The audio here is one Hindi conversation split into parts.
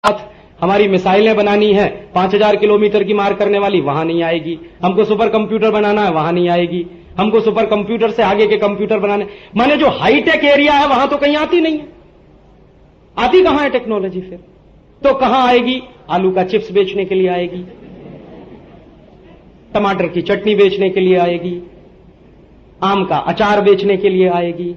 हमारी मिसाइलें बनानी है 5000 किलोमीटर की मार करने वाली, वहां नहीं आएगी। हमको सुपर कंप्यूटर बनाना है, वहां नहीं आएगी। हमको सुपर कंप्यूटर से आगे के कंप्यूटर बनाने, माने जो हाईटेक एरिया है वहां तो कहीं आती नहीं है। आती कहां है टेक्नोलॉजी? फिर तो कहां आएगी? आलू का चिप्स बेचने के लिए आएगी, टमाटर की चटनी बेचने के लिए आएगी, आम का अचार बेचने के लिए आएगी,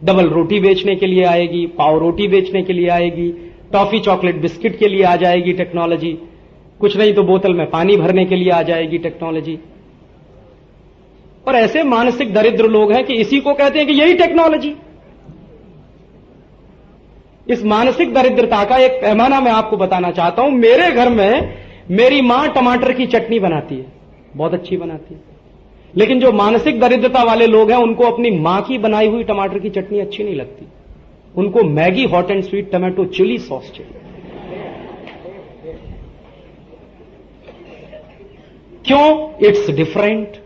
डबल रोटी बेचने के लिए आएगी, पाव रोटी बेचने के लिए आएगी, टॉफी चॉकलेट बिस्किट के लिए आ जाएगी टेक्नोलॉजी, कुछ नहीं तो बोतल में पानी भरने के लिए आ जाएगी टेक्नोलॉजी। और ऐसे मानसिक दरिद्र लोग हैं कि इसी को कहते हैं कि यही टेक्नोलॉजी। इस मानसिक दरिद्रता का एक पैमाना मैं आपको बताना चाहता हूं। मेरे घर में मेरी मां टमाटर की चटनी बनाती है, बहुत अच्छी बनाती है, लेकिन जो मानसिक दरिद्रता वाले लोग हैं उनको अपनी मां की बनाई हुई टमाटर की चटनी अच्छी नहीं लगती। उनको Maggi hot and sweet tomato chilli sauce चाहिए। क्यों? It's different.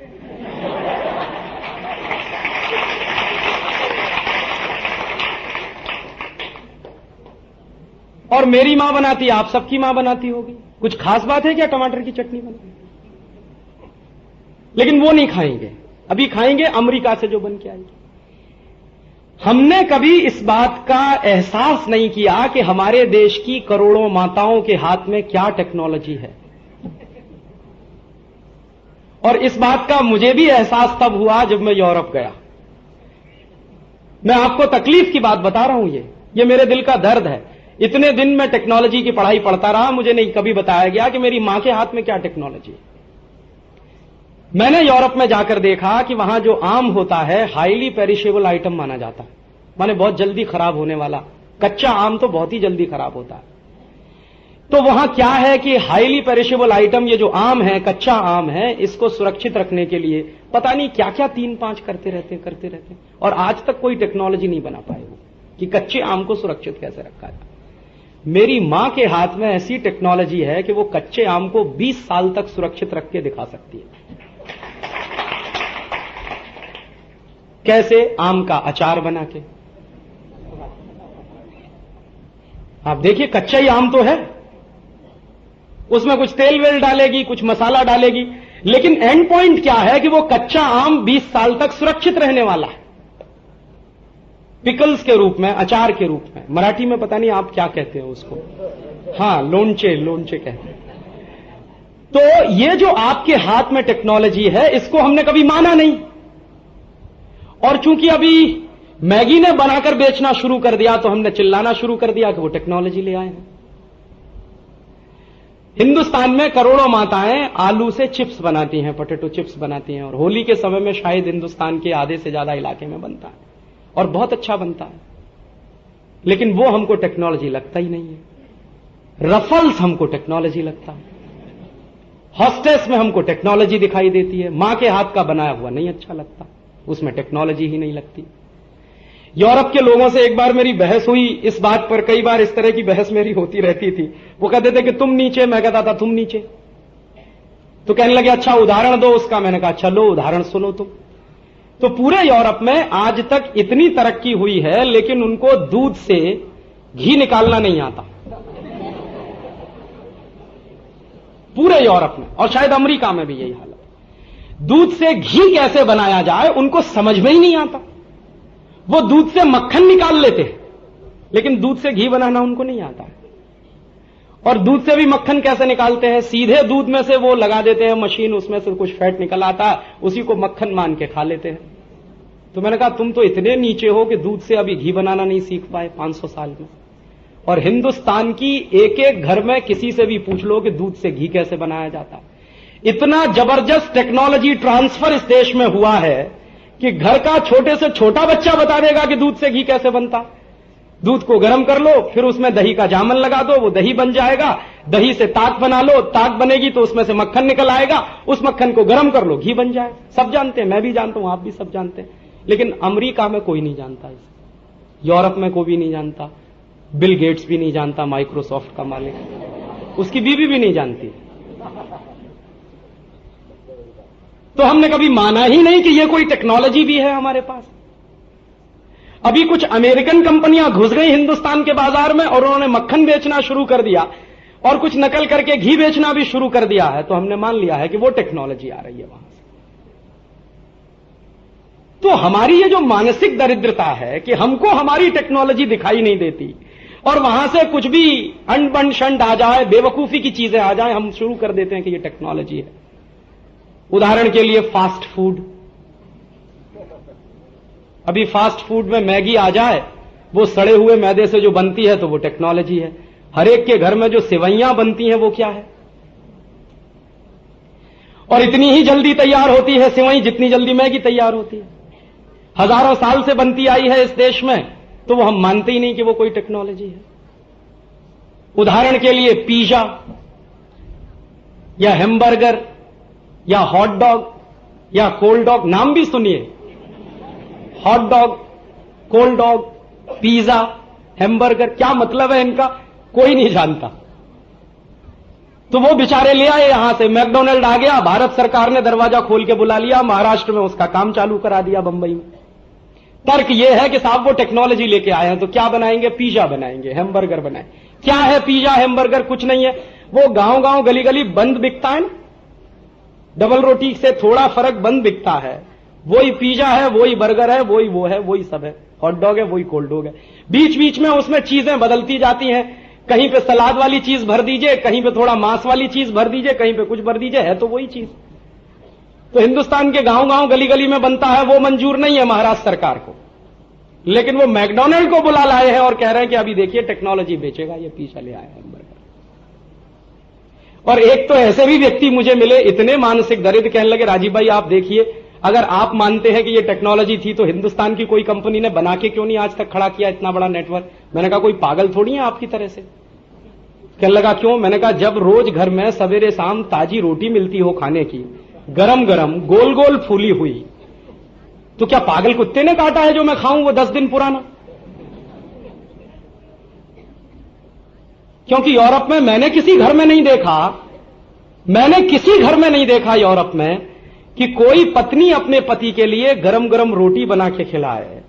और मेरी मां बनाती है, आप सबकी मां बनाती होगी, कुछ खास बात है क्या टमाटर की चटनी बनानी? लेकिन वो नहीं खाएंगे, अभी खाएंगे अमेरिका से जो बन के आएगी। हमने कभी इस बात का एहसास नहीं किया कि हमारे देश की करोड़ों माताओं के हाथ में क्या टेक्नोलॉजी है। और इस बात का मुझे भी एहसास तब हुआ जब मैं यूरोप गया। मैं आपको तकलीफ की बात बता रहा हूं, ये मेरे दिल का दर्द है। इतने दिन मैं टेक्नोलॉजी की पढ़ाई पढ़ता रहा, मुझे नहीं कभी बताया गया कि मेरी मां के हाथ में क्या टेक्नोलॉजी है। मैंने यूरोप में जाकर देखा कि वहां जो आम होता है हाईली पेरिशेबल आइटम माना जाता है, माने बहुत जल्दी खराब होने वाला। कच्चा आम तो बहुत ही जल्दी खराब होता है। तो वहां क्या है कि हाईली पेरिशेबल आइटम, ये जो आम है, कच्चा आम है, इसको सुरक्षित रखने के लिए पता नहीं क्या क्या 3-5 करते रहते और आज तक कोई टेक्नोलॉजी नहीं बना पाए वो कि कच्चे आम को सुरक्षित कैसे रखा जाए। मेरी मां के हाथ में ऐसी टेक्नोलॉजी है कि वो कच्चे आम को 20 साल तक सुरक्षित रख के दिखा सकती है। कैसे? आम का अचार बना के। आप देखिए, कच्चा ही आम तो है, उसमें कुछ तेल वेल डालेगी, कुछ मसाला डालेगी, लेकिन एंड पॉइंट क्या है कि वो कच्चा आम 20 साल तक सुरक्षित रहने वाला है, पिकल्स के रूप में, अचार के रूप में। मराठी में पता नहीं आप क्या कहते हो उसको, हां, लोणचे कहते हैं। तो ये जो आपके हाथ में टेक्नोलॉजी है, इसको हमने कभी माना नहीं। और चूंकि अभी मैगी ने बनाकर बेचना शुरू कर दिया तो हमने चिल्लाना शुरू कर दिया कि वो टेक्नोलॉजी ले आए हैं। हिंदुस्तान में करोड़ों माताएं आलू से चिप्स बनाती हैं, पोटैटो चिप्स बनाती हैं, और होली के समय में शायद हिंदुस्तान के आधे से ज्यादा इलाके में बनता है और बहुत अच्छा बनता है। लेकिन वो हमको टेक्नोलॉजी लगता ही नहीं है। रफल्स हमको टेक्नोलॉजी लगता है, हॉस्टेस में हमको टेक्नोलॉजी दिखाई देती है। मां के हाथ का बनाया हुआ नहीं अच्छा लगता, उसमें टेक्नोलॉजी ही नहीं लगती। यूरोप के लोगों से एक बार मेरी बहस हुई इस बात पर, कई बार इस तरह की बहस मेरी होती रहती थी। वो कहते थे कि तुम नीचे, मैं कहता था तुम नीचे। तो कहने लगे अच्छा उदाहरण दो उसका। मैंने कहा चलो उदाहरण सुनो तुम। तो पूरे यूरोप में आज तक इतनी तरक्की हुई है, लेकिन उनको दूध से घी निकालना नहीं आता, पूरे यूरोप में, और शायद अमेरिका में भी यही हालत। दूध से घी कैसे बनाया जाए उनको समझ में ही नहीं आता। वो दूध से मक्खन निकाल लेते हैं, लेकिन दूध से घी बनाना उनको नहीं आता है। और दूध से भी मक्खन कैसे निकालते हैं? सीधे दूध में से वो लगा देते हैं मशीन, उसमें से कुछ फैट निकल आता है, उसी को मक्खन मान के खा लेते हैं। तो मैंने कहा तुम तो इतने नीचे हो कि दूध से अभी घी बनाना नहीं सीख पाए 500 साल में। और हिंदुस्तान की एक एक घर में किसी से भी पूछ लो कि दूध से घी कैसे बनाया जाता है। इतना जबरदस्त टेक्नोलॉजी ट्रांसफर इस देश में हुआ है कि घर का छोटे से छोटा बच्चा बता देगा कि दूध से घी कैसे बनता। दूध को गर्म कर लो, फिर उसमें दही का जामन लगा दो, वो दही बन जाएगा। दही से ताक बना लो, ताक बनेगी तो उसमें से मक्खन निकल आएगा, उस मक्खन को गर्म कर लो, घी बन जाए। सब जानते हैं, मैं भी जानता हूं, आप भी सब जानते हैं। लेकिन अमेरिका में कोई नहीं जानता इसे, यूरोप में कोई भी नहीं जानता, बिल गेट्स भी नहीं जानता, माइक्रोसॉफ्ट का मालिक, उसकी बीवी भी नहीं जानती। तो हमने कभी माना ही नहीं कि यह कोई टेक्नोलॉजी भी है हमारे पास। अभी कुछ अमेरिकन कंपनियां घुस गई हिंदुस्तान के बाजार में और उन्होंने मक्खन बेचना शुरू कर दिया और कुछ नकल करके घी बेचना भी शुरू कर दिया है, तो हमने मान लिया है कि वो टेक्नोलॉजी आ रही है वहां से। तो हमारी ये जो मानसिक दरिद्रता है कि हमको हमारी टेक्नोलॉजी दिखाई नहीं देती और वहां से कुछ भी अंड बंड शंड आ जाए, बेवकूफी की चीजें आ जाए, हम शुरू कर देते हैं कि ये टेक्नोलॉजी है। उदाहरण के लिए फास्ट फूड, अभी फास्ट फूड में मैगी आ जाए, वो सड़े हुए मैदे से जो बनती है तो वो टेक्नोलॉजी है। हर एक के घर में जो सेवइयां बनती हैं वो क्या है? और इतनी ही जल्दी तैयार होती है सेवई जितनी जल्दी मैगी तैयार होती है। हजारों साल से बनती आई है इस देश में, तो वो हम मानते ही नहीं कि वो कोई टेक्नोलॉजी है। उदाहरण के लिए पिज्जा या हैमबर्गर या हॉट डॉग या कोल्ड डॉग, नाम भी सुनिए, hot dog, cold dog, pizza, hamburger, क्या मतलब है इनका? कोई नहीं जानता। तो वो बेचारे ले आए यहां से, मैकडोनल्ड आ गया, भारत सरकार ने दरवाजा खोल के बुला लिया, महाराष्ट्र में उसका काम चालू करा दिया, बंबई में। तर्क यह है कि साहब वो टेक्नोलॉजी लेके आए हैं, तो क्या बनाएंगे? पिज्जा बनाएंगे, हैमबर्गर बनाएंगे। क्या है पिज्जा हैमबर्गर? कुछ नहीं है, वो गांव गांव गली गली बंद बिकता है ना, डबल रोटी से थोड़ा फर्क बंद बिकता है, वही पिज्जा है, वही बर्गर है, वही वो है, वही सब है, हॉट डॉग है, वही कोल्ड डॉग है। बीच बीच में उसमें चीजें बदलती जाती हैं, कहीं पे सलाद वाली चीज भर दीजिए, कहीं पे थोड़ा मांस वाली चीज भर दीजिए, कहीं पे कुछ भर दीजिए, है तो वही चीज। तो हिंदुस्तान के गांव गांव गली गली में बनता है, वो मंजूर नहीं है महाराष्ट्र सरकार को, लेकिन वो मैकडोनल्ड को बुला लाए हैं और कह रहे हैं कि अभी देखिए टेक्नोलॉजी बेचेगा, ये पिज्जा ले आए हैं। और एक तो ऐसे भी व्यक्ति मुझे मिले, इतने मानसिक दरिद्र, कहने लगे राजीव भाई आप देखिए, अगर आप मानते हैं कि ये टेक्नोलॉजी थी तो हिंदुस्तान की कोई कंपनी ने बना के क्यों नहीं आज तक खड़ा किया इतना बड़ा नेटवर्क? मैंने कहा कोई पागल थोड़ी है आपकी तरह से। कहने लगा क्यों? मैंने कहा जब रोज घर में सवेरे शाम ताजी रोटी मिलती हो खाने की, गरम गरम गोल गोल फूली हुई, तो क्या पागल कुत्ते ने काटा है जो मैं खाऊं वो 10 दिन पुराना? क्योंकि यूरोप में मैंने किसी घर में नहीं देखा यूरोप में कि कोई पत्नी अपने पति के लिए गरम गरम रोटी बना के खिलाए,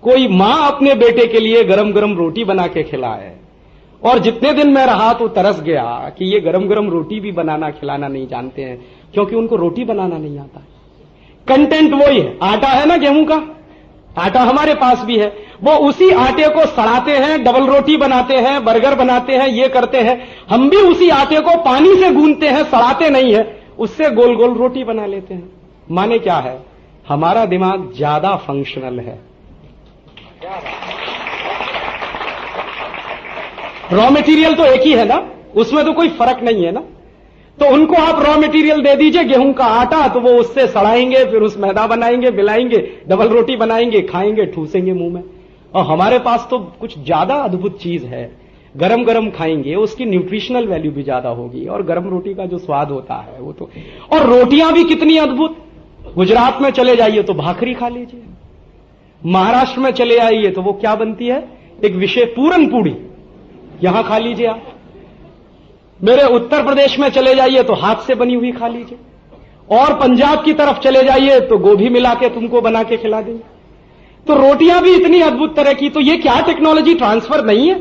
कोई मां अपने बेटे के लिए गरम गरम रोटी बना के खिलाए। और जितने दिन मैं रहा तो तरस गया कि ये गरम गरम रोटी भी बनाना खिलाना नहीं जानते हैं, क्योंकि उनको रोटी बनाना नहीं आता। कंटेंट वही है, आटा है ना गेहूं का, आटा हमारे पास भी है, वो उसी आटे को सड़ाते हैं, डबल रोटी बनाते हैं, बर्गर बनाते हैं, ये करते हैं। हम भी उसी आटे को पानी से गूंथते हैं, सड़ाते नहीं है, उससे गोल गोल रोटी बना लेते हैं। माने क्या है? हमारा दिमाग ज्यादा फंक्शनल है। रॉ मटेरियल तो एक ही है ना, उसमें तो कोई फर्क नहीं है ना। तो उनको आप रॉ मटेरियल दे दीजिए गेहूं का आटा, तो वो उससे सड़ाएंगे, फिर उस मैदा बनाएंगे, मिलाएंगे, डबल रोटी बनाएंगे, खाएंगे, ठूसेंगे मुंह में। और हमारे पास तो कुछ ज्यादा अद्भुत चीज है, गरम गरम खाएंगे, उसकी न्यूट्रिशनल वैल्यू भी ज्यादा होगी, और गरम रोटी का जो स्वाद होता है वो तो, और रोटियां भी कितनी अद्भुत। गुजरात में चले जाइए तो भाकरी खा लीजिए, महाराष्ट्र में चले आइए तो वो क्या बनती है, एक विशेष पूरन पूड़ी, यहां खा लीजिए आप। मेरे उत्तर प्रदेश में चले जाइए तो हाथ से बनी हुई खा लीजिए, और पंजाब की तरफ चले जाइए तो गोभी मिला के तुमको बना के खिला देंगे। तो रोटियां भी इतनी अद्भुत तरह की, तो ये क्या टेक्नोलॉजी ट्रांसफर नहीं है?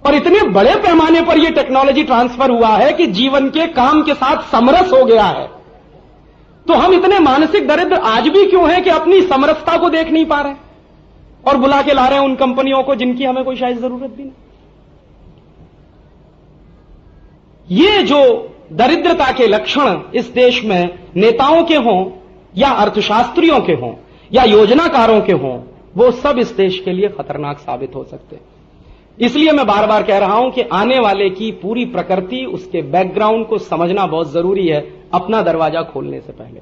और इतने बड़े पैमाने पर यह टेक्नोलॉजी ट्रांसफर हुआ है कि जीवन के काम के साथ समरस हो गया है। तो हम इतने मानसिक दरिद्र आज भी क्यों हैं कि अपनी समरसता को देख नहीं पा रहे और बुला के ला रहे हैं उन कंपनियों को जिनकी हमें कोई शायद जरूरत भी नहीं। ये जो दरिद्रता के लक्षण इस देश में नेताओं के हों या अर्थशास्त्रियों के हों या योजनाकारों के हों, वो सब इस देश के लिए खतरनाक साबित हो सकते हैं। इसलिए मैं बार बार कह रहा हूं कि आने वाले की पूरी प्रकृति, उसके बैकग्राउंड को समझना बहुत जरूरी है अपना दरवाजा खोलने से पहले।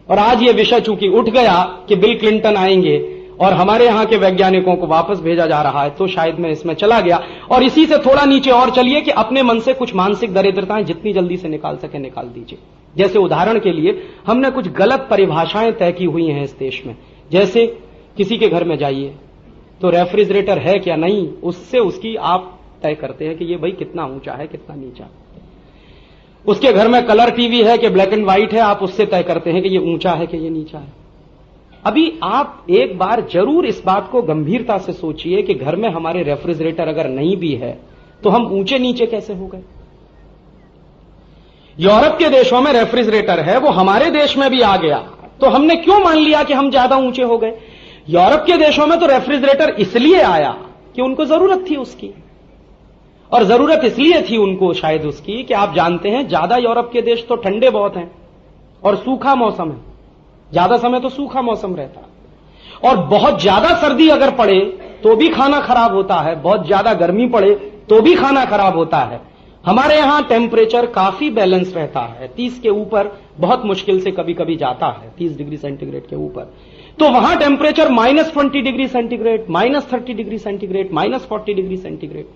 और आज ये विषय चूंकि उठ गया कि बिल क्लिंटन आएंगे और हमारे यहां के वैज्ञानिकों को वापस भेजा जा रहा है, तो शायद मैं इसमें चला गया। और इसी से थोड़ा नीचे और चलिए कि अपने मन से कुछ मानसिक दरिद्रताएं जितनी जल्दी से निकाल सके निकाल दीजिए। जैसे उदाहरण के लिए हमने कुछ गलत परिभाषाएं तय की हुई हैं इस देश में। जैसे किसी के घर में जाइए तो रेफ्रिजरेटर है क्या नहीं, उससे उसकी आप तय करते हैं कि ये भाई कितना ऊंचा है कितना नीचा। उसके घर में कलर टीवी है कि ब्लैक एंड व्हाइट है, आप उससे तय करते हैं कि ये ऊंचा है कि ये नीचा है। अभी आप एक बार जरूर इस बात को गंभीरता से सोचिए कि घर में हमारे रेफ्रिजरेटर अगर नहीं भी है तो हम ऊंचे नीचे कैसे हो गए। यूरोप के देशों में रेफ्रिजरेटर है, वो हमारे देश में भी आ गया, तो हमने क्यों मान लिया कि हम ज्यादा ऊंचे हो गए। यूरोप के देशों में तो रेफ्रिजरेटर इसलिए आया कि उनको जरूरत थी उसकी, और जरूरत इसलिए थी उनको शायद उसकी कि आप जानते हैं ज्यादा यूरोप के देश तो ठंडे बहुत हैं और सूखा मौसम है, ज्यादा समय तो सूखा मौसम रहता है, और बहुत ज्यादा सर्दी अगर पड़े तो भी खाना खराब होता है, बहुत ज्यादा गर्मी पड़े तो भी खाना खराब होता है। हमारे यहां टेम्परेचर काफी बैलेंस रहता है, 30 के ऊपर बहुत मुश्किल से कभी कभी जाता है, 30 डिग्री सेंटीग्रेड के ऊपर। तो वहां temperature -20 degree centigrade, -30 degree centigrade, -40 degree centigrade,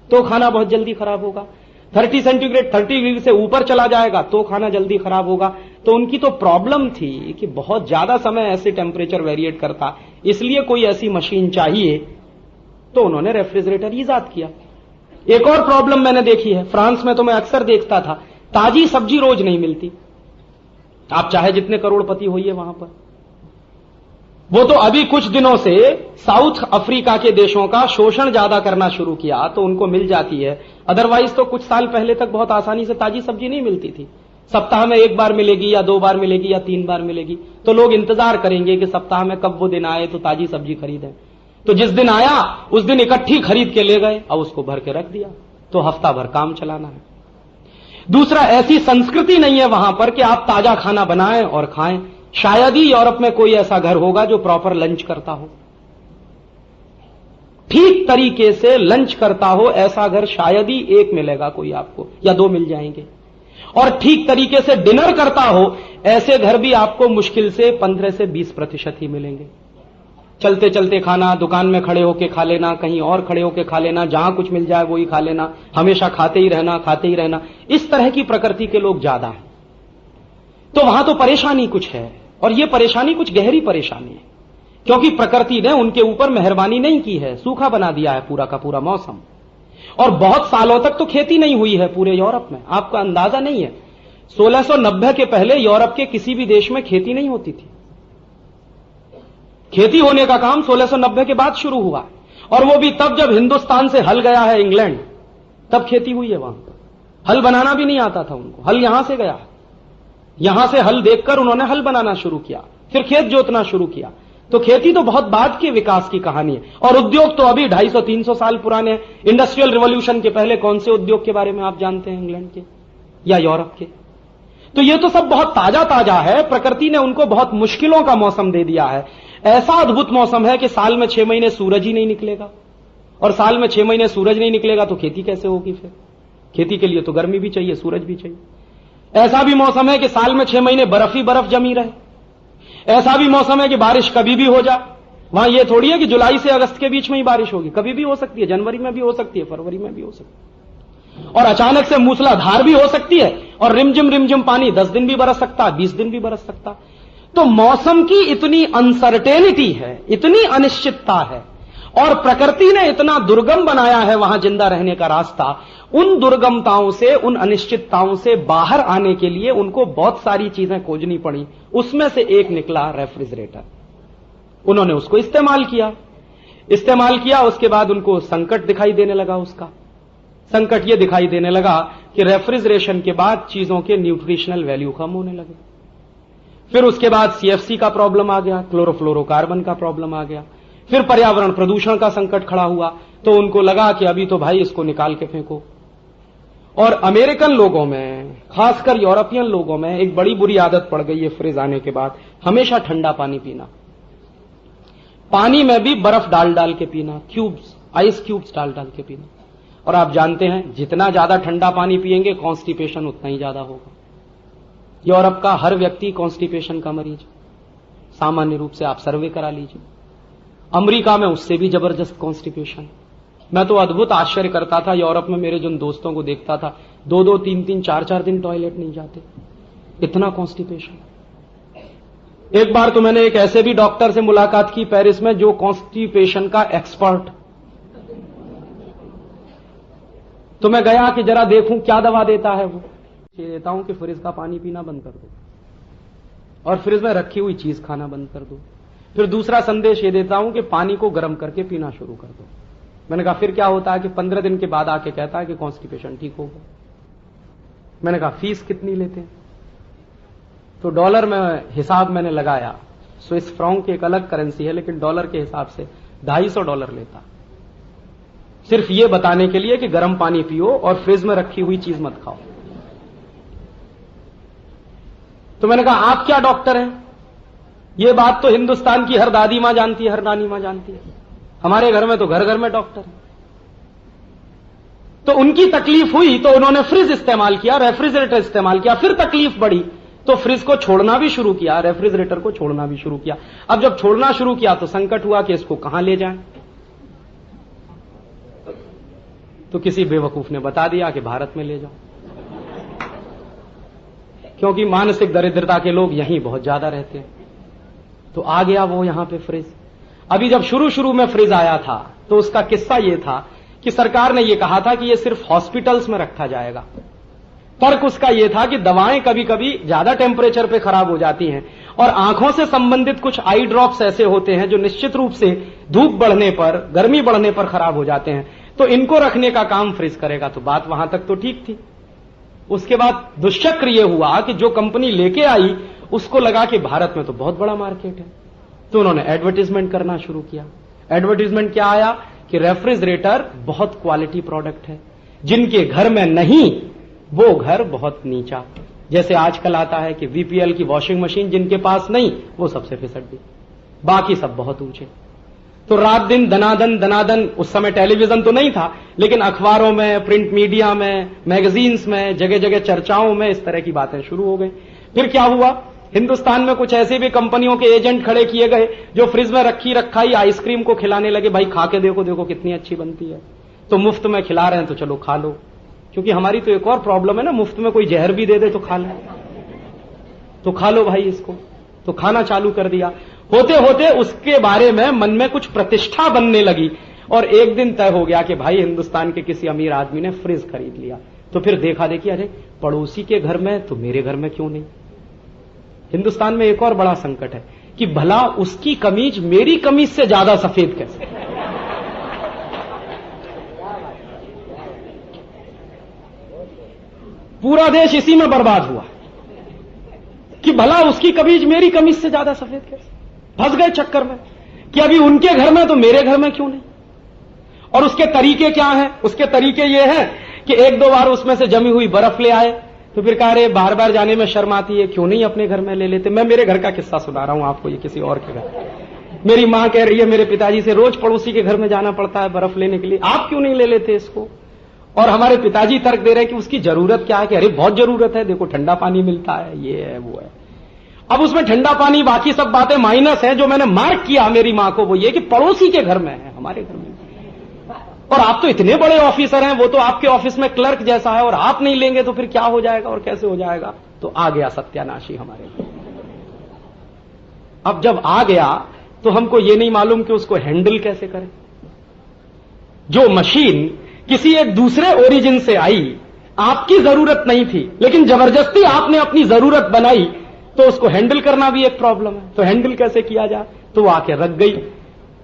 तो खाना बहुत जल्दी खराब होगा। 30 सेंटीग्रेड 30 डिग्री से ऊपर चला जाएगा तो खाना जल्दी खराब होगा। तो उनकी तो प्रॉब्लम थी कि बहुत ज्यादा समय ऐसे टेम्परेचर वेरिएट करता, इसलिए कोई ऐसी मशीन चाहिए, तो उन्होंने रेफ्रिजरेटर ईजाद किया। एक और प्रॉब्लम मैंने देखी है, फ्रांस में तो मैं अक्सर देखता था, ताजी सब्जी रोज नहीं मिलती, आप चाहे जितने करोड़पति होइए वहां पर। वो तो अभी कुछ दिनों से साउथ अफ्रीका के देशों का शोषण ज्यादा करना शुरू किया तो उनको मिल जाती है, अदरवाइज तो कुछ साल पहले तक बहुत आसानी से ताजी सब्जी नहीं मिलती थी। सप्ताह में 1 बार मिलेगी या 2 बार मिलेगी या 3 बार मिलेगी, तो लोग इंतजार करेंगे कि सप्ताह में कब वो दिन आए तो ताजी सब्जी खरीदें। तो जिस दिन आया उस दिन इकट्ठी खरीद के ले गए और उसको भर के रख दिया, तो हफ्ता भर काम चलाना है। दूसरा, ऐसी संस्कृति नहीं है वहां पर कि आप ताजा खाना बनाएं और खाएं। शायद ही यूरोप में कोई ऐसा घर होगा जो प्रॉपर लंच करता हो, ठीक तरीके से लंच करता हो, ऐसा घर शायद ही एक मिलेगा कोई आपको, या 2 मिल जाएंगे। और ठीक तरीके से डिनर करता हो, ऐसे घर भी आपको मुश्किल से 15 से 20% ही मिलेंगे। चलते चलते खाना, दुकान में खड़े होके खा लेना, कहीं और खड़े होके खा लेना, जहां कुछ मिल जाए वही खा लेना, हमेशा खाते ही रहना, खाते ही रहना, इस तरह की प्रकृति के लोग ज्यादा हैं। तो वहां तो परेशानी कुछ है, और यह परेशानी कुछ गहरी परेशानी है, क्योंकि प्रकृति ने उनके ऊपर मेहरबानी नहीं की है, सूखा बना दिया है पूरा का पूरा मौसम, और बहुत सालों तक तो खेती नहीं हुई है पूरे यूरोप में। आपका अंदाजा नहीं है, 1690 के पहले यूरोप के किसी भी देश में खेती नहीं होती थी। खेती होने का काम 1690 के बाद शुरू हुआ, और वो भी तब जब हिंदुस्तान से हल गया है इंग्लैंड, तब खेती हुई है वहां पर। हल बनाना भी नहीं आता था उनको, हल यहां से गया, यहां से हल देखकर उन्होंने हल बनाना शुरू किया, फिर खेत जोतना शुरू किया। तो खेती तो बहुत बाद के विकास की कहानी है, और उद्योग तो अभी 250-300 साल पुराने। इंडस्ट्रियल रिवॉल्यूशन के पहले कौन से उद्योग के बारे में आप जानते हैं इंग्लैंड के या यूरोप के? तो ये तो सब बहुत ताजा ताजा है। प्रकृति ने उनको बहुत मुश्किलों का मौसम दे दिया है। ऐसा अद्भुत मौसम है कि साल में 6 महीने सूरज ही नहीं निकलेगा, और साल में 6 महीने सूरज नहीं निकलेगा तो खेती कैसे होगी? फिर खेती के लिए तो गर्मी भी चाहिए, सूरज भी चाहिए। ऐसा भी मौसम है कि साल में 6 महीने बर्फ ही बर्फ जमी रहे। ऐसा भी मौसम है कि बारिश कभी भी हो जाए। वहां यह थोड़ी है कि जुलाई से अगस्त के बीच में ही बारिश होगी, कभी भी हो सकती है, जनवरी में भी हो सकती है, फरवरी में भी हो सकती है, और अचानक से मूसलाधार भी हो सकती है, और रिमझिम पानी 10 दिन भी बरस सकता है, 20 दिन भी बरस सकता है। तो मौसम की इतनी अनसर्टेनिटी है, इतनी अनिश्चितता है, और प्रकृति ने इतना दुर्गम बनाया है वहां जिंदा रहने का रास्ता। उन दुर्गमताओं से, उन अनिश्चितताओं से बाहर आने के लिए उनको बहुत सारी चीजें खोजनी पड़ी। उसमें से एक निकला रेफ्रिजरेटर। उन्होंने उसको इस्तेमाल किया। उसके बाद उनको संकट दिखाई देने लगा। उसका संकट यह दिखाई देने लगा कि रेफ्रिजरेशन के बाद चीजों के न्यूट्रिशनल वैल्यू कम होने लगे। फिर उसके बाद सीएफसी का प्रॉब्लम आ गया, क्लोरोफ्लोरोकार्बन का प्रॉब्लम आ गया। फिर पर्यावरण प्रदूषण का संकट खड़ा हुआ, तो उनको लगा कि अभी तो भाई इसको निकाल के फेंको। और अमेरिकन लोगों में, खासकर यूरोपियन लोगों में एक बड़ी बुरी आदत पड़ गई है फ्रिज आने के बाद, हमेशा ठंडा पानी पीना, पानी में भी बर्फ डाल डाल के पीना, क्यूब्स, आइस क्यूब्स डाल डाल के पीना। और आप जानते हैं जितना ज्यादा ठंडा पानी पिएंगे कॉन्स्टिपेशन उतना ही ज्यादा होगा। यूरोप का हर व्यक्ति कॉन्स्टिपेशन का मरीज, सामान्य रूप से आप सर्वे करा लीजिए। अमेरिका में उससे भी जबरदस्त कॉन्स्टिपेशन। मैं तो अद्भुत आश्चर्य करता था, यूरोप में मेरे जिन दोस्तों को देखता था 2-2, 3-3, 4-4 दिन टॉयलेट नहीं जाते, इतना कॉन्स्टिपेशन। एक बार तो मैंने एक ऐसे भी डॉक्टर से मुलाकात की पेरिस में जो कॉन्स्टिपेशन का एक्सपर्ट, तो मैं गया कि जरा देखूं क्या दवा देता है वो। देता हूं कि फ्रिज का पानी पीना बंद कर दो और फ्रिज में रखी हुई चीज खाना बंद कर दो। फिर दूसरा संदेश ये देता हूं कि पानी को गर्म करके पीना शुरू कर दो। मैंने कहा फिर क्या होता है कि 15 दिन के बाद आके कहता है कि कॉन्स्टिपेशन ठीक हो गया। मैंने कहा फीस कितनी लेते हैं? तो डॉलर में हिसाब मैंने लगाया, स्विस फ्रांक की एक अलग करेंसी है, लेकिन डॉलर के हिसाब से $250 लेता, सिर्फ ये बताने के लिए कि गर्म पानी पियो और फ्रिज में रखी हुई चीज मत खाओ। तो मैंने कहा आप क्या डॉक्टर हैं? ये बात तो हिंदुस्तान की हर दादी मां जानती है, हर नानी मां जानती है, हमारे घर में तो घर घर में डॉक्टर है। तो उनकी तकलीफ हुई तो उन्होंने फ्रिज इस्तेमाल किया, रेफ्रिजरेटर इस्तेमाल किया, फिर तकलीफ बढ़ी तो फ्रिज को छोड़ना भी शुरू किया, रेफ्रिजरेटर को छोड़ना भी शुरू किया। अब जब छोड़ना शुरू किया तो संकट हुआ कि इसको कहां ले जाएं। तो किसी बेवकूफ ने बता दिया कि भारत में ले जाओ, क्योंकि मानसिक दरिद्रता के लोग यहीं बहुत ज्यादा रहते हैं। तो आ गया वो यहां पे फ्रिज। अभी जब शुरू शुरू में फ्रिज आया था तो उसका किस्सा ये था कि सरकार ने ये कहा था कि ये सिर्फ हॉस्पिटल्स में रखा जाएगा। तर्क उसका यह था कि दवाएं कभी कभी ज्यादा टेम्परेचर पे खराब हो जाती हैं और आंखों से संबंधित कुछ आई ड्रॉप्स ऐसे होते हैं जो निश्चित रूप से धूप बढ़ने पर, गर्मी बढ़ने पर खराब हो जाते हैं, तो इनको रखने का काम फ्रिज करेगा। तो बात वहां तक तो ठीक थी। उसके बाद दुष्चक्र यह हुआ कि जो कंपनी लेके आई उसको लगा कि भारत में तो बहुत बड़ा मार्केट है, तो उन्होंने एडवर्टीजमेंट करना शुरू किया। एडवर्टीजमेंट क्या आया कि रेफ्रिजरेटर बहुत क्वालिटी प्रोडक्ट है, जिनके घर में नहीं वो घर बहुत नीचा। जैसे आजकल आता है कि वीपीएल की वॉशिंग मशीन जिनके पास नहीं वो सबसे फिसड्डी, बाकी सब बहुत ऊंचे। तो रात दिन दनादन, उस समय टेलीविजन तो नहीं था, लेकिन अखबारों में, प्रिंट मीडिया में, मैगजीन्स में, जगह जगह चर्चाओं में इस तरह की बातें शुरू हो गई। फिर क्या हुआ, हिंदुस्तान में कुछ ऐसे भी कंपनियों के एजेंट खड़े किए गए जो फ्रिज में रखाई आइसक्रीम को खिलाने लगे, भाई खा के देखो, देखो कितनी अच्छी बनती है, तो मुफ्त में खिला रहे हैं तो चलो खा लो। क्योंकि हमारी तो एक और प्रॉब्लम है ना, मुफ्त में कोई जहर भी दे दे तो खा लो, तो खा लो भाई इसको। तो खाना चालू कर दिया। होते होते उसके बारे में मन में कुछ प्रतिष्ठा बनने लगी और एक दिन तय हो गया कि भाई हिंदुस्तान के किसी अमीर आदमी ने फ्रिज खरीद लिया। तो फिर देखा देखी, अरे पड़ोसी के घर में तो मेरे घर में क्यों नहीं। हिंदुस्तान में एक और बड़ा संकट है कि भला उसकी कमीज मेरी कमीज से ज्यादा सफेद कैसे। पूरा देश इसी में बर्बाद हुआ कि भला उसकी कमीज मेरी कमीज से ज्यादा सफेद कैसे। फंस गए चक्कर में कि अभी उनके घर में तो मेरे घर में क्यों नहीं। और उसके तरीके क्या हैं? उसके तरीके ये हैं कि एक दो बार उसमें से जमी हुई बर्फ ले आए तो फिर कहा, अरे बार बार जाने में शर्म आती है, क्यों नहीं अपने घर में ले लेते। मैं मेरे घर का किस्सा सुना रहा हूं आपको, ये किसी और के घर। मेरी मां कह रही है मेरे पिताजी से, रोज पड़ोसी के घर में जाना पड़ता है बर्फ लेने के लिए, आप क्यों नहीं ले लेते इसको। और हमारे पिताजी तर्क दे रहे हैं कि उसकी जरूरत क्या है, कि अरे बहुत जरूरत है, देखो ठंडा पानी मिलता है, ये है वो है। अब उसमें ठंडा पानी बाकी सब बातें माइनस है। जो मैंने मार्क किया मेरी मां को वो ये कि पड़ोसी के घर में है, हमारे घर में। और आप तो इतने बड़े ऑफिसर हैं, वो तो आपके ऑफिस में क्लर्क जैसा है, और आप नहीं लेंगे तो फिर क्या हो जाएगा और कैसे हो जाएगा। तो आ गया सत्यानाशी हमारे। अब जब आ गया तो हमको ये नहीं मालूम कि उसको हैंडल कैसे करें। जो मशीन किसी एक दूसरे ओरिजिन से आई, आपकी जरूरत नहीं थी, लेकिन जबरदस्ती आपने अपनी जरूरत बनाई, तो उसको हैंडल करना भी एक प्रॉब्लम है। तो हैंडल कैसे किया जाए, तो वो आके रख गई।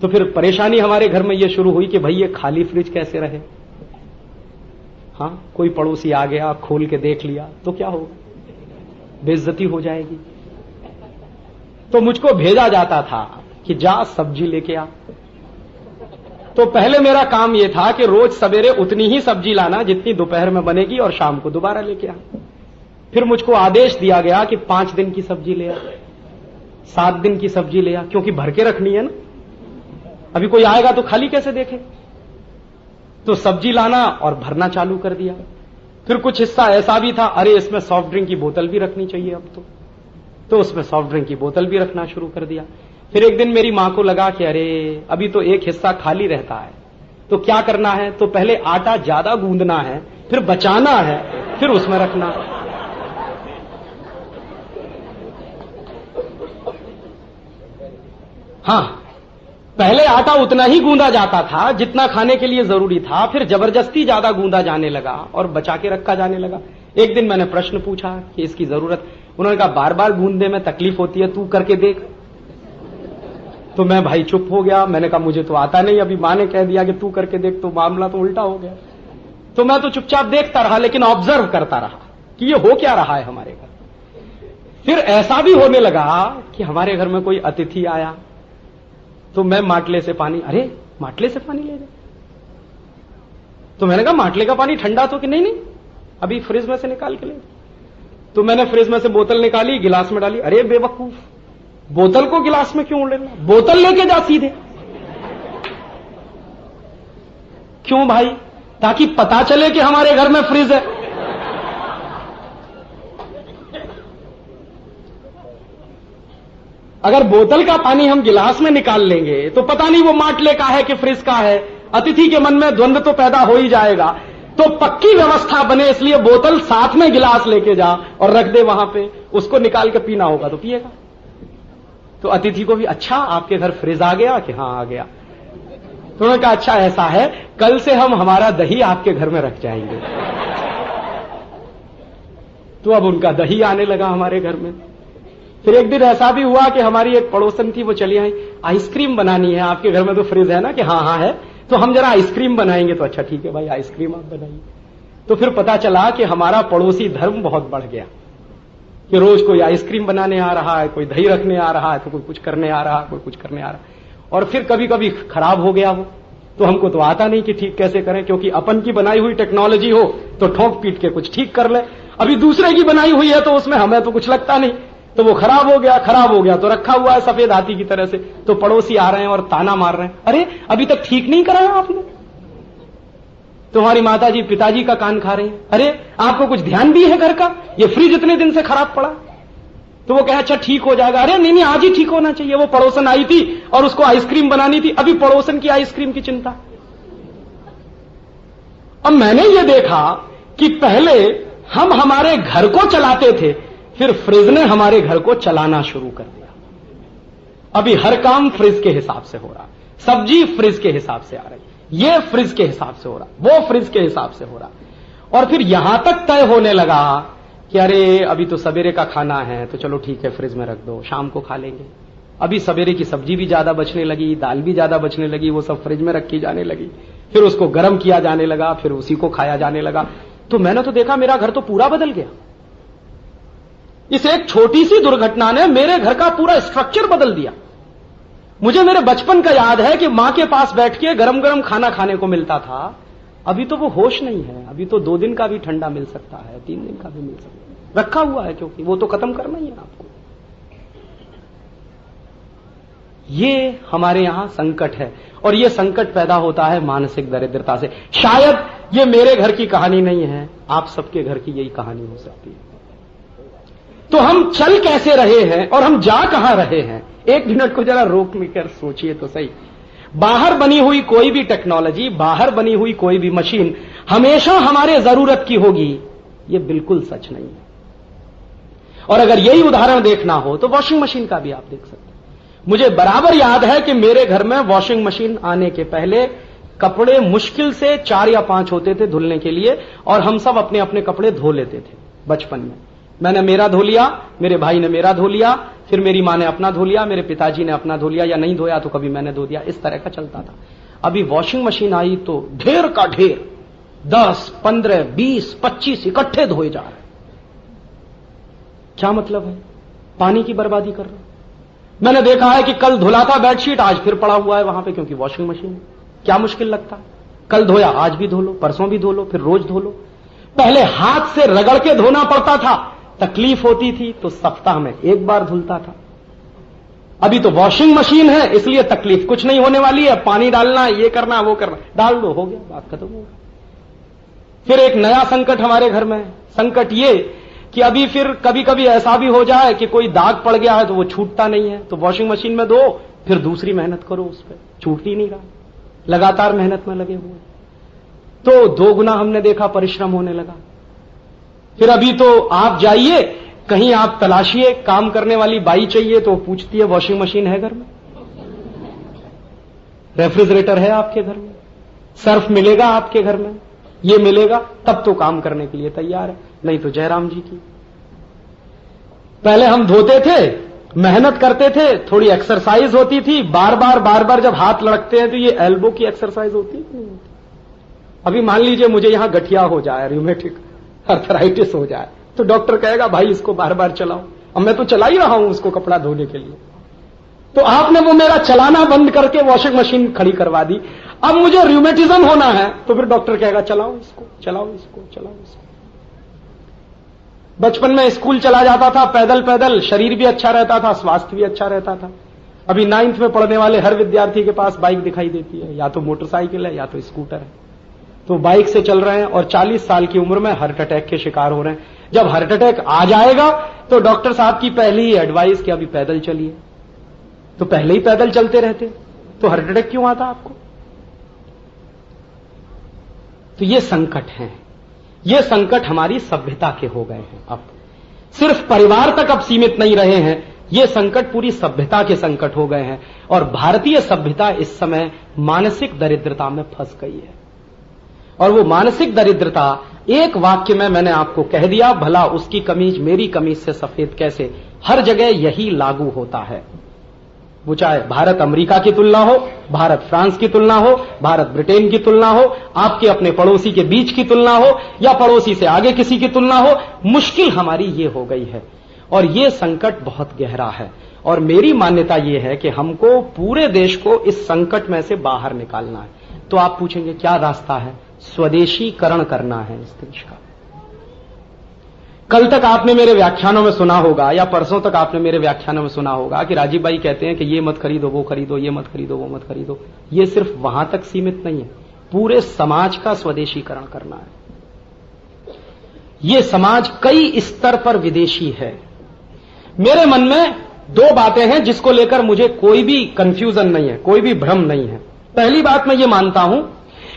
तो फिर परेशानी हमारे घर में ये शुरू हुई कि भाई ये खाली फ्रिज कैसे रहे। हां, कोई पड़ोसी आ गया, खोल के देख लिया तो क्या होगा, बेइज्जती हो जाएगी। तो मुझको भेजा जाता था कि जा सब्जी लेके आ। तो पहले मेरा काम यह था कि रोज सवेरे उतनी ही सब्जी लाना जितनी दोपहर में बनेगी और शाम को दोबारा लेके आ। फिर मुझको आदेश दिया गया कि 5 दिन की सब्जी ले आ, 7 दिन की सब्जी ले आ, क्योंकि भर के रखनी है ना, अभी कोई आएगा तो खाली कैसे देखे। तो सब्जी लाना और भरना चालू कर दिया। फिर कुछ हिस्सा ऐसा भी था, अरे इसमें सॉफ्ट ड्रिंक की बोतल भी रखनी चाहिए अब तो उसमें सॉफ्ट ड्रिंक की बोतल भी रखना शुरू कर दिया। फिर एक दिन मेरी मां को लगा कि अरे अभी तो एक हिस्सा खाली रहता है, तो क्या करना है, तो पहले आटा ज्यादा गूंदना है, फिर बचाना है, फिर उसमें रखना। हां, पहले आटा उतना ही गूंदा जाता था जितना खाने के लिए जरूरी था, फिर जबरदस्ती ज्यादा गूंदा जाने लगा और बचा के रखा जाने लगा। एक दिन मैंने प्रश्न पूछा कि इसकी जरूरत, उन्होंने कहा बार बार गूंदने में तकलीफ होती है, तू करके देख। तो मैं भाई चुप हो गया। मैंने कहा मुझे तो आता नहीं, अभी माँ ने कह दिया कि तू करके देख, तो मामला तो उल्टा हो गया। तो मैं तो चुपचाप देखता रहा, लेकिन ऑब्जर्व करता रहा कि ये हो क्या रहा है हमारे घर। फिर ऐसा भी होने लगा कि हमारे घर में कोई अतिथि आया तो मैं माटले से पानी, अरे माटले से पानी ले जा। तो मैंने कहा माटले का पानी ठंडा तो, कि नहीं नहीं अभी फ्रिज में से निकाल के ले। तो मैंने फ्रिज में से बोतल निकाली, गिलास में डाली। अरे बेवकूफ, बोतल को गिलास में क्यों लेना, बोतल लेके जा सीधे। क्यों भाई? ताकि पता चले कि हमारे घर में फ्रिज है। अगर बोतल का पानी हम गिलास में निकाल लेंगे तो पता नहीं वो माटले का है कि फ्रिज का है, अतिथि के मन में द्वंद्व तो पैदा हो ही जाएगा। तो पक्की व्यवस्था बने, इसलिए बोतल साथ में गिलास लेके जा और रख दे वहां पे, उसको निकाल के पीना होगा तो पिएगा। तो अतिथि को भी, अच्छा आपके घर फ्रिज आ गया कि हाँ आ गया। तो उन्होंने कहा अच्छा ऐसा है, कल से हम हमारा दही आपके घर में रख जाएंगे। तो अब उनका दही आने लगा हमारे घर में। फिर एक दिन ऐसा भी हुआ कि हमारी एक पड़ोसन थी, वो चली आई, आइसक्रीम बनानी है, आपके घर में तो फ्रिज है ना, कि हाँ हाँ है, तो हम जरा आइसक्रीम बनाएंगे। तो अच्छा ठीक है भाई, आइसक्रीम आप बनाइए। तो फिर पता चला कि हमारा पड़ोसी धर्म बहुत बढ़ गया कि रोज कोई आइसक्रीम बनाने आ रहा है, कोई दही रखने आ रहा है, तो कोई कुछ करने आ रहा है, कोई कुछ करने आ रहा है। और फिर कभी कभी खराब हो गया वो, तो हमको तो आता नहीं कि ठीक कैसे करें, क्योंकि अपन की बनाई हुई टेक्नोलॉजी हो तो ठोक पीट के कुछ ठीक कर ले, अभी दूसरे की बनाई हुई है तो उसमें हमें तो कुछ लगता नहीं। तो वो खराब हो गया तो रखा हुआ है सफेद हाथी की तरह से। तो पड़ोसी आ रहे हैं और ताना मार रहे हैं, अरे अभी तक ठीक नहीं कराया आपने। तुम्हारी माताजी पिताजी का कान खा रही है, अरे आपको कुछ ध्यान भी है घर का, ये फ्रिज इतने दिन से खराब पड़ा। तो वो कहे अच्छा ठीक हो जाएगा, अरे नहीं नहीं आज ही ठीक होना चाहिए। वो पड़ोसन आई थी और उसको आइसक्रीम बनानी थी, अभी पड़ोसन की आइसक्रीम की चिंता। अब मैंने ये देखा कि पहले हम हमारे घर को चलाते थे, फिर फ्रिज ने हमारे घर को चलाना शुरू कर दिया। अभी हर काम फ्रिज के हिसाब से हो रहा, सब्जी फ्रिज के हिसाब से आ रही, ये फ्रिज के हिसाब से हो रहा, वो फ्रिज के हिसाब से हो रहा। और फिर यहां तक तय होने लगा कि अरे अभी तो सवेरे का खाना है तो चलो ठीक है फ्रिज में रख दो, शाम को खा लेंगे। अभी सवेरे की सब्जी भी ज्यादा बचने लगी, दाल भी ज्यादा बचने लगी, वो सब फ्रिज में रखी जाने लगी, फिर उसको गर्म किया जाने लगा, फिर उसी को खाया जाने लगा। तो मैंने तो देखा मेरा घर तो पूरा बदल गया। इस एक छोटी सी दुर्घटना ने मेरे घर का पूरा स्ट्रक्चर बदल दिया। मुझे मेरे बचपन का याद है कि मां के पास बैठ के गरम गरम खाना खाने को मिलता था। अभी तो वो होश नहीं है, अभी तो 2 दिन का भी ठंडा मिल सकता है, 3 दिन का भी मिल सकता है, रखा हुआ है, क्योंकि वो तो खत्म करना ही है आपको। ये हमारे यहां संकट है, और ये संकट पैदा होता है मानसिक दरिद्रता से। शायद ये मेरे घर की कहानी नहीं है, आप सबके घर की यही कहानी हो सकती है। तो हम चल कैसे रहे हैं और हम जा कहां रहे हैं, 1 मिनट को जरा रोक कर सोचिए तो सही। बाहर बनी हुई कोई भी टेक्नोलॉजी, बाहर बनी हुई कोई भी मशीन हमेशा हमारे जरूरत की होगी, ये बिल्कुल सच नहीं है। और अगर यही उदाहरण देखना हो तो वॉशिंग मशीन का भी आप देख सकते हैं। मुझे बराबर याद है कि मेरे घर में वॉशिंग मशीन आने के पहले कपड़े मुश्किल से 4 या 5 होते थे धुलने के लिए, और हम सब अपने अपने कपड़े धो लेते थे बचपन में। मैंने मेरा धो लिया, मेरे भाई ने मेरा धो लिया, फिर मेरी मां ने अपना धो लिया, मेरे पिताजी ने अपना धो लिया, या नहीं धोया तो कभी मैंने धो दिया, इस तरह का चलता था। अभी वॉशिंग मशीन आई तो ढेर का ढेर 10, 15, 20, 25 इकट्ठे धोए जा रहे। क्या मतलब है? पानी की बर्बादी कर रहे। मैंने देखा है कि कल धुला था बेडशीट, आज फिर पड़ा हुआ है वहां पे, क्योंकि वॉशिंग मशीन है। क्या मुश्किल लगता? कल धोया आज भी धो लो, परसों भी धो लो, फिर रोज धो लो। पहले हाथ से रगड़ के धोना पड़ता था, तकलीफ होती थी, तो सप्ताह में 1 बार धुलता था। अभी तो वॉशिंग मशीन है, इसलिए तकलीफ कुछ नहीं होने वाली है, पानी डालना, ये करना, वो करना, डाल दो, हो गया, बात खत्म हो गई। फिर एक नया संकट हमारे घर में है, संकट ये कि अभी फिर कभी कभी ऐसा भी हो जाए कि कोई दाग पड़ गया है तो वो छूटता नहीं है, तो वॉशिंग मशीन में दो, फिर दूसरी मेहनत करो उस पर, छूट ही नहीं रहा, लगातार मेहनत में लगे हुए। तो 2 गुना हमने देखा परिश्रम होने लगा। फिर अभी तो आप जाइए कहीं, आप तलाशिए, काम करने वाली बाई चाहिए तो पूछती है वॉशिंग मशीन है घर में, रेफ्रिजरेटर है आपके घर में, सर्फ मिलेगा आपके घर में, ये मिलेगा तब तो काम करने के लिए तैयार है, नहीं तो जयराम जी की। पहले हम धोते थे, मेहनत करते थे, थोड़ी एक्सरसाइज होती थी, बार बार जब हाथ लड़कते हैं तो ये एल्बो की एक्सरसाइज होती है। अभी मान लीजिए मुझे यहां गठिया हो जाए, रियूमेटिक आर्थराइटिस हो जाए, तो डॉक्टर कहेगा भाई इसको बार बार चलाओ। अब मैं तो चला ही रहा हूं उसको कपड़ा धोने के लिए, तो आपने वो मेरा चलाना बंद करके वॉशिंग मशीन खड़ी करवा दी। अब मुझे रियूमेटिज्म होना है तो फिर डॉक्टर कहेगा चलाओ इसको, चलाओ इसको, चलाओ इसको। बचपन में स्कूल चला जाता था पैदल पैदल, शरीर भी अच्छा रहता था, स्वास्थ्य भी अच्छा रहता था। अभी 9th में पढ़ने वाले हर विद्यार्थी के पास बाइक दिखाई देती है, या तो मोटरसाइकिल है या तो स्कूटर है। तो बाइक से चल रहे हैं और 40 साल की उम्र में हार्ट अटैक के शिकार हो रहे हैं। जब हार्ट अटैक आ जाएगा तो डॉक्टर साहब की पहली ही एडवाइस कि अभी पैदल चलिए, तो पहले ही पैदल चलते रहते तो हार्ट अटैक क्यों आता आपको? तो ये संकट हैं, ये संकट हमारी सभ्यता के हो गए हैं। अब सिर्फ परिवार तक अब सीमित नहीं रहे हैं, ये संकट पूरी सभ्यता के संकट हो गए हैं। और भारतीय सभ्यता इस समय मानसिक दरिद्रता में फंस गई है। और वो मानसिक दरिद्रता एक वाक्य में मैंने आपको कह दिया, भला उसकी कमीज मेरी कमीज से सफेद कैसे। हर जगह यही लागू होता है, वो चाहे भारत अमेरिका की तुलना हो, भारत फ्रांस की तुलना हो, भारत ब्रिटेन की तुलना हो, आपके अपने पड़ोसी के बीच की तुलना हो, या पड़ोसी से आगे किसी की तुलना हो, मुश्किल हमारी ये हो गई है। और ये संकट बहुत गहरा है। और मेरी मान्यता ये है कि हमको पूरे देश को इस संकट में से बाहर निकालना है। तो आप पूछेंगे क्या रास्ता है? स्वदेशीकरण करना है इस देश का। कल तक आपने मेरे व्याख्यानों में सुना होगा, या परसों तक आपने मेरे व्याख्यानों में सुना होगा कि राजीव भाई कहते हैं कि ये मत खरीदो, वो खरीदो, ये मत खरीदो, वो मत खरीदो। ये सिर्फ वहां तक सीमित नहीं है, पूरे समाज का स्वदेशीकरण करना है। ये समाज कई स्तर पर विदेशी है। मेरे मन में दो बातें हैं जिसको लेकर मुझे कोई भी कंफ्यूजन नहीं है, कोई भी भ्रम नहीं है। पहली बात मैं ये मानता हूं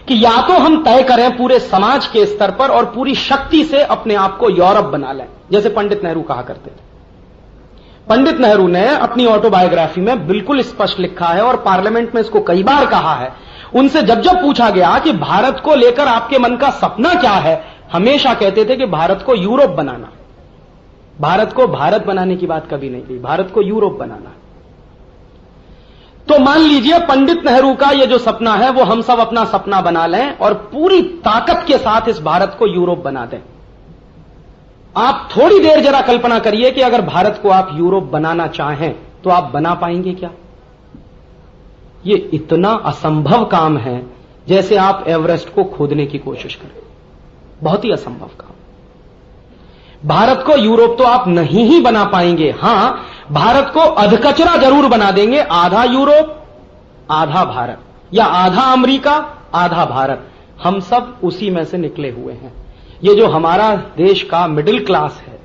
कि या तो हम तय करें पूरे समाज के स्तर पर और पूरी शक्ति से अपने आप को यूरोप बना लें, जैसे पंडित नेहरू कहा करते थे। पंडित नेहरू ने अपनी ऑटोबायोग्राफी में बिल्कुल स्पष्ट लिखा है और पार्लियामेंट में इसको कई बार कहा है। उनसे जब जब पूछा गया कि भारत को लेकर आपके मन का सपना क्या है, हमेशा कहते थे कि भारत को यूरोप बनाना। भारत को भारत बनाने की बात कभी नहीं की, भारत को यूरोप बनाना। तो मान लीजिए पंडित नेहरू का ये जो सपना है वो हम सब अपना सपना बना लें और पूरी ताकत के साथ इस भारत को यूरोप बना दें। आप थोड़ी देर जरा कल्पना करिए कि अगर भारत को आप यूरोप बनाना चाहें तो आप बना पाएंगे क्या? ये इतना असंभव काम है जैसे आप एवरेस्ट को खोदने की कोशिश करें, बहुत ही असंभव काम। भारत को यूरोप तो आप नहीं ही बना पाएंगे। हां, भारत को अधकचरा जरूर बना देंगे, आधा यूरोप आधा भारत, या आधा अमेरिका आधा भारत। हम सब उसी में से निकले हुए हैं। ये जो हमारा देश का मिडिल क्लास है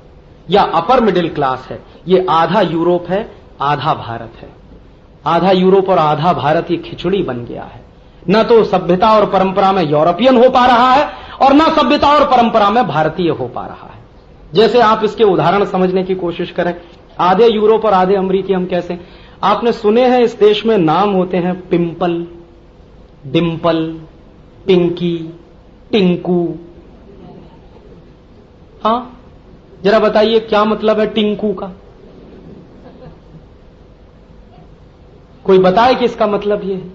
या अपर मिडिल क्लास है, ये आधा यूरोप है आधा भारत है। आधा यूरोप और आधा भारत ये खिचड़ी बन गया है। न तो सभ्यता और परंपरा में यूरोपियन हो पा रहा है और न सभ्यता और परंपरा में भारतीय हो पा रहा है। जैसे आप इसके उदाहरण समझने की कोशिश करें, आधे यूरोप और आधे अमेरिकी हम कैसे? आपने सुने हैं इस देश में नाम होते हैं पिंपल, डिंपल, पिंकी, टिंकू। हां, जरा बताइए क्या मतलब है टिंकू का? कोई बताए कि इसका मतलब ये है?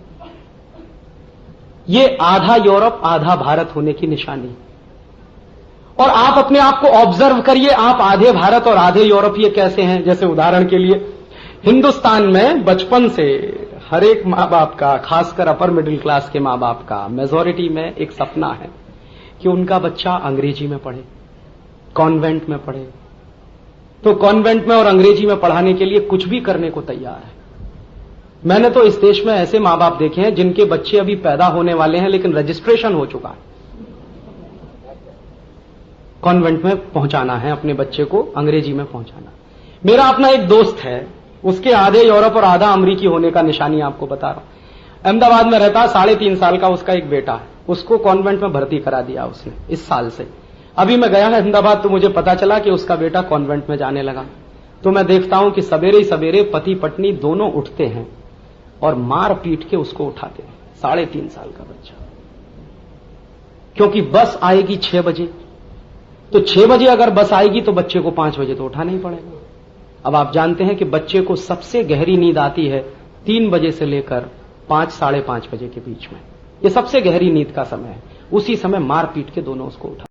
ये आधा यूरोप आधा भारत होने की निशानी। और आप अपने आप को ऑब्जर्व करिए, आप आधे भारत और आधे यूरोपीय कैसे हैं? जैसे उदाहरण के लिए हिंदुस्तान में बचपन से हर एक मां बाप का, खासकर अपर मिडिल क्लास के मां बाप का, मेजॉरिटी में एक सपना है कि उनका बच्चा अंग्रेजी में पढ़े, कॉन्वेंट में पढ़े। तो कॉन्वेंट में और अंग्रेजी में पढ़ाने के लिए कुछ भी करने को तैयार है। मैंने तो इस देश में ऐसे मां बाप देखे हैं जिनके बच्चे अभी पैदा होने वाले हैं लेकिन रजिस्ट्रेशन हो चुका है, कॉन्वेंट में पहुंचाना है अपने बच्चे को, अंग्रेजी में पहुंचाना। मेरा अपना एक दोस्त है, उसके आधे यूरोप और आधा अमेरिकी होने का निशानी आपको बता रहा हूं। अहमदाबाद में रहता, 3.5 साल का उसका एक बेटा है, उसको कॉन्वेंट में भर्ती करा दिया उसने इस साल से। अभी मैं गया अहमदाबाद तो मुझे पता चला कि उसका बेटा कॉन्वेंट में जाने लगा। तो मैं देखता हूं कि सवेरे ही सवेरे पति पत्नी दोनों उठते हैं और मार पीट के उसको उठाते हैं, 3.5 साल का बच्चा। क्योंकि बस आएगी 6 बजे, तो 6 बजे अगर बस आएगी तो बच्चे को 5 बजे तो उठाना ही पड़ेगा। अब आप जानते हैं कि बच्चे को सबसे गहरी नींद आती है 3 बजे से लेकर 5 साढ़े 5 बजे के बीच में। ये सबसे गहरी नींद का समय है। उसी समय मार पीट के दोनों उसको उठा